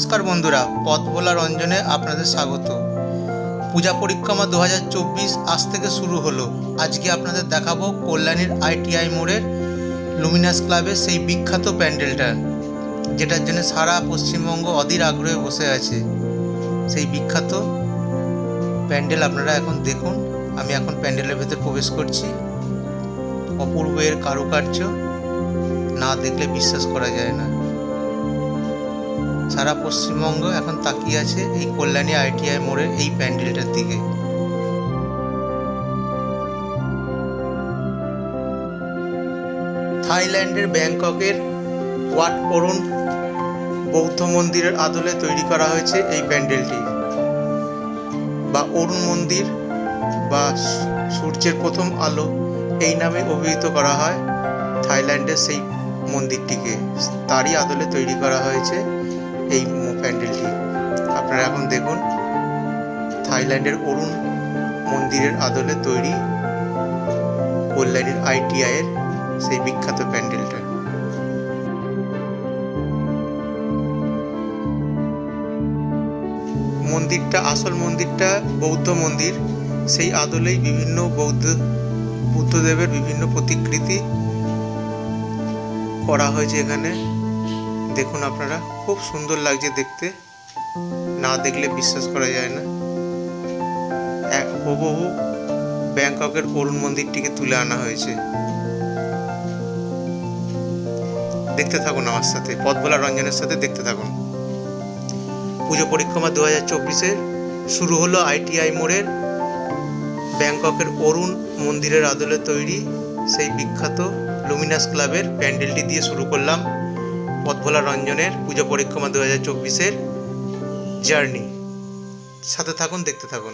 নমস্কার বন্ধুরা, পথ ভোলা রঞ্জনে আপনাদের স্বাগত। পূজা পরিক্রমা 2024 আজ থেকে শুরু হলো। আজকে আপনাদের দেখাবো কল্যাণীর ITI মোড়ের লুমিনাস ক্লাবের সেই বিখ্যাত প্যান্ডেলটা, যেটার জন্য সারা পশ্চিমবঙ্গ অধীর আগ্রহে বসে আছে। সেই বিখ্যাত প্যান্ডেল আপনারা এখন দেখুন। আমি এখন প্যান্ডেলের ভেতর প্রবেশ করছি। অপূর্ব এর কারুকার্য না দেখলে বিশ্বাস করা যায় না। সারা পশ্চিমবঙ্গ এখন তাকিয়ে আছে এই কল্যাণী ITI মোড়ের এই প্যান্ডেলটার দিকে। থাইল্যান্ডের ব্যাংককের ওয়াট অরুণ বৌদ্ধ মন্দিরের আদলে তৈরি করা হয়েছে এই প্যান্ডেলটি, বা অরুণ মন্দির বা সূর্যের প্রথম আলো এই নামে অভিহিত করা হয় থাইল্যান্ডের সেই মন্দিরটিকে। তারই আদলে তৈরি করা হয়েছে এই প্যান্ডেলটি। আপনারা এখন দেখুন থাইল্যান্ডের অরুণ মন্দিরের আদলে তৈরি কল্যাণীর ITI এর সেই বিখ্যাত প্যান্ডেলটা। মন্দিরটা, আসল মন্দিরটা বৌদ্ধ মন্দির, সেই আদলেই বিভিন্ন বুদ্ধদেবের বিভিন্ন প্রতিকৃতি করা হয়েছে এখানে। দেখুন আপনারা, খুব সুন্দর লাগছে দেখতে, না দেখলে বিশ্বাস করা যায় না। হুবহু ব্যাংককের অরুণ মন্দিরটিকে তুলে আনা হয়েছে। দেখতে থাকুন আমার সাথে, পথ ভোলা রঞ্জনের সাথে দেখতে থাকুন। পুজো পরিক্রমা 2024 শুরু হলো ITI মোড়ের ব্যাংককের অরুণ মন্দিরের আদলে তৈরি সেই বিখ্যাত লুমিনাস ক্লাবের প্যান্ডেলটি দিয়ে শুরু করলাম পথ ভোলা রঞ্জনের পুজো পরিক্রমা 2024 জার্নি। সাথে থাকুন, দেখতে থাকুন।